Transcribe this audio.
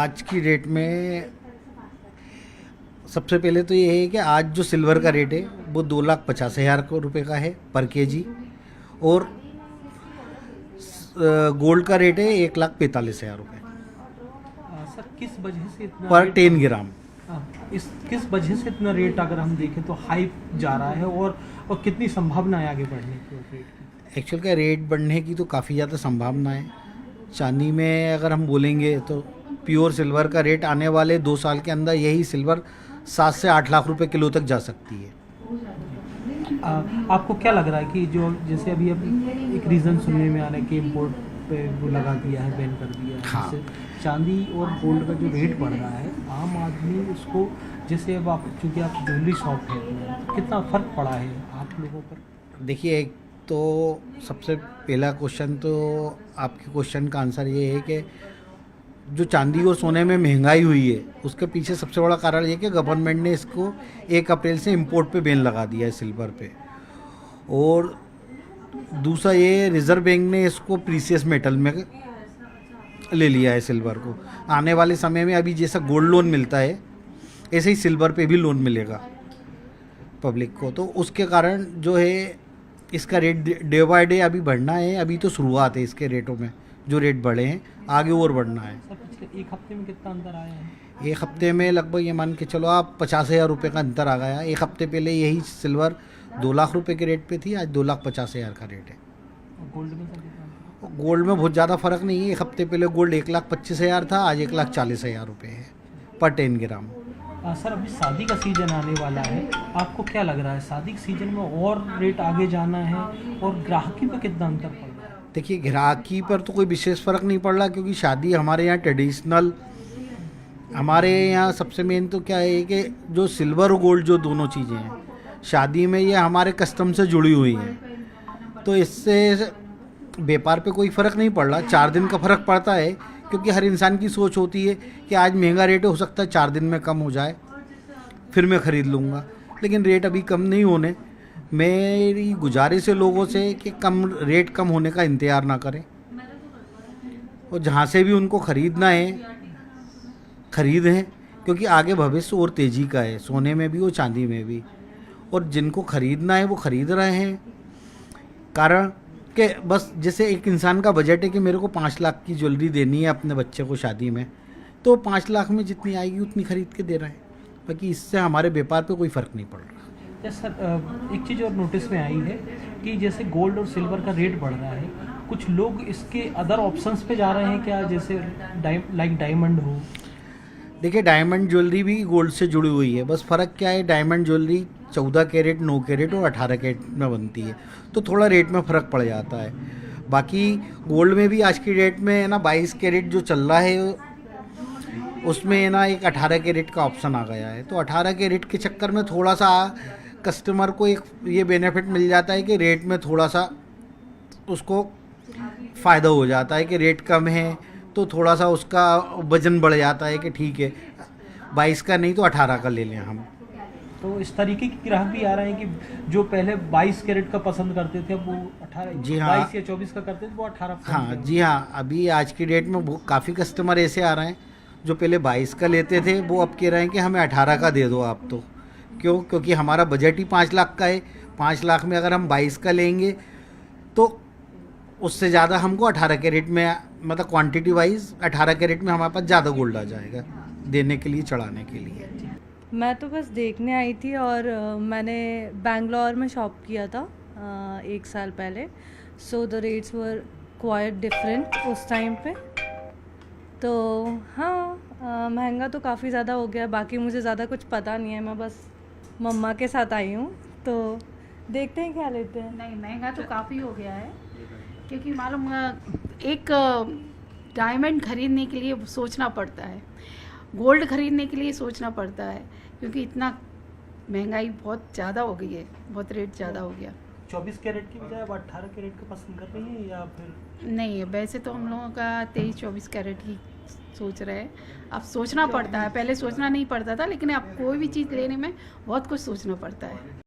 आज की डेट में सबसे पहले तो ये है कि आज जो सिल्वर का रेट है वो 2,50,000 रुपये का है पर केजी, और गोल्ड का रेट है 1,45,000 रुपये सर किस वजह से इतना पर 10 ग्राम। किस वजह से इतना रेट अगर हम देखें तो हाइप जा रहा है, और कितनी संभावना है आगे बढ़ने की रेट की? एक्चुअल का रेट बढ़ने की तो काफ़ी ज़्यादा संभावना है। चांदी में अगर हम बोलेंगे तो प्योर सिल्वर का रेट आने वाले 2 साल के अंदर यही सिल्वर 7 से 8 लाख रुपए किलो तक जा सकती है। आपको क्या लग रहा है कि जो जैसे अभी एक रीज़न सुनने में आ रहा है कि इम्पोर्ट पे वो लगा दिया है, बैन कर दिया है, हाँ। जिससे चांदी और गोल्ड का जो रेट बढ़ रहा है, आम आदमी उसको, जैसे अब आप चूँकि आप ज्वेलरी शॉप है तो कितना फ़र्क पड़ा है आप लोगों पर? देखिए, एक तो सबसे पहला क्वेश्चन तो आपके क्वेश्चन का आंसर ये है कि जो चांदी और सोने में महंगाई हुई है उसके पीछे सबसे बड़ा कारण ये कि गवर्नमेंट ने इसको 1 अप्रैल से इंपोर्ट पे बैन लगा दिया है सिल्वर पे, और दूसरा ये रिज़र्व बैंक ने इसको प्रीशियस मेटल में ले लिया है सिल्वर को। आने वाले समय में अभी जैसा गोल्ड लोन मिलता है ऐसे ही सिल्वर पे भी लोन मिलेगा पब्लिक को, तो उसके कारण जो है इसका रेट डे बाय डे अभी बढ़ना है। अभी तो शुरुआत है इसके रेटों में, जो रेट बढ़े हैं आगे और बढ़ना है। सर पिछले एक हफ्ते में कितना अंतर आया है? एक हफ्ते में लगभग ये मान के चलो आप 50,000 रुपये का अंतर आ गया। एक हफ्ते पहले यही सिल्वर 2 लाख रुपए के रेट पे थी, आज 2,50,000 का रेट है। और गोल्ड में सर कितना अंतर है? गोल्ड में बहुत ज़्यादा फ़र्क नहीं है। एक हफ्ते पहले गोल्ड 1,25,000 था, आज 1,40,000 रुपये है पर 10 ग्राम। सर अभी शादी का सीज़न आने वाला है, आपको क्या लग रहा है शादी के सीज़न में और रेट आगे जाना है, और ग्राहकी पर कितना अंतर पड़ रहा है? देखिए, ग्राहकी पर तो कोई विशेष फ़र्क नहीं पड़ रहा, क्योंकि शादी हमारे यहाँ ट्रेडिशनल, हमारे यहाँ सबसे मेन तो क्या है कि जो सिल्वर और गोल्ड जो दोनों चीज़ें हैं शादी में ये हमारे कस्टम से जुड़ी हुई हैं, तो इससे व्यापार पे कोई फ़र्क नहीं पड़ रहा। 4 दिन का फ़र्क पड़ता है, क्योंकि हर इंसान की सोच होती है कि आज महंगा रेट हो सकता है 4 दिन में कम हो जाए, फिर मैं ख़रीद लूँगा, लेकिन रेट अभी कम नहीं होने। मेरी गुजारिश है लोगों से कि रेट कम होने का इंतज़ार ना करें, और जहाँ से भी उनको ख़रीदना है ख़रीदें, क्योंकि आगे भविष्य और तेज़ी का है, सोने में भी और चांदी में भी, और जिनको ख़रीदना है वो ख़रीद रहे हैं। कारण कि बस जैसे एक इंसान का बजट है कि मेरे को 5 लाख की ज्वेलरी देनी है अपने बच्चे को शादी में, तो 5 लाख में जितनी आएगी उतनी ख़रीद के दे रहे हैं, बाकी इससे हमारे व्यापार पे कोई फ़र्क नहीं पड़ रहा। यस सर, एक चीज़ और नोटिस में आई है कि जैसे गोल्ड और सिल्वर का रेट बढ़ रहा है, कुछ लोग इसके अदर ऑप्शंस पे जा रहे हैं क्या, जैसे लाइक डायमंड हो? देखिए, डायमंड ज्वेलरी भी गोल्ड से जुड़ी हुई है, बस फ़र्क क्या है, डायमंड ज्वेलरी 14 कैरेट, 9 कैरेट और 18 कैरेट में बनती है, तो थोड़ा रेट में फ़र्क पड़ जाता है। बाकी गोल्ड में भी आज की डेट में है ना 22 कैरेट जो चल रहा है उसमें है ना एक 18 कैरेट का ऑप्शन आ गया है, तो 18 कैरेट के चक्कर में थोड़ा सा कस्टमर को एक ये बेनिफिट मिल जाता है कि रेट में थोड़ा सा उसको फ़ायदा हो जाता है कि रेट कम है, तो थोड़ा सा उसका वज़न बढ़ जाता है कि ठीक है 22 का नहीं तो 18 का ले लें हम। तो इस तरीके की ग्राहक भी आ रहे हैं कि जो पहले 22 कैरेट का पसंद करते थे अब वो 18, जी हाँ, 22 या 24 का करते थे वो 18 पसंद हाँ करेंगे। जी हाँ, अभी आज की डेट में काफ़ी कस्टमर ऐसे आ रहे हैं जो पहले 22 का लेते थे, वो अब कह रहे हैं कि हमें 18 का दे दो आप। तो क्योंकि हमारा बजट ही 5 लाख का है, 5 लाख में अगर हम 22 का लेंगे तो उससे ज़्यादा हमको 18 कैरेट में, मतलब क्वांटिटी वाइज 18 कैरेट में हमारे पास ज़्यादा गोल्ड आ जाएगा देने के लिए, चढ़ाने के लिए। मैं तो बस देखने आई थी, और मैंने बैंगलोर में शॉप किया था 1 साल पहले, so the rates were quite different उस टाइम पे। तो हाँ, महंगा तो काफ़ी ज़्यादा हो गया, बाकी मुझे ज़्यादा कुछ पता नहीं है, मैं बस मम्मा के साथ आई हूँ, तो देखते हैं क्या लेते हैं। नहीं, महंगा तो काफ़ी हो गया है, क्योंकि मालूम एक डायमंड खरीदने के लिए सोचना पड़ता है, गोल्ड खरीदने के लिए सोचना पड़ता है, क्योंकि इतना महंगाई बहुत ज़्यादा हो गई है, बहुत रेट ज़्यादा हो गया। 24 कैरेट की बजाय अब 18 कैरेट का पसंद कर रही है या फिर? नहीं है, वैसे तो हम लोगों का 23-24 कैरेट की सोच रहे हैं। अब सोचना पड़ता है, पहले सोचना नहीं पड़ता था, लेकिन अब कोई भी चीज़ लेने में बहुत कुछ सोचना पड़ता है।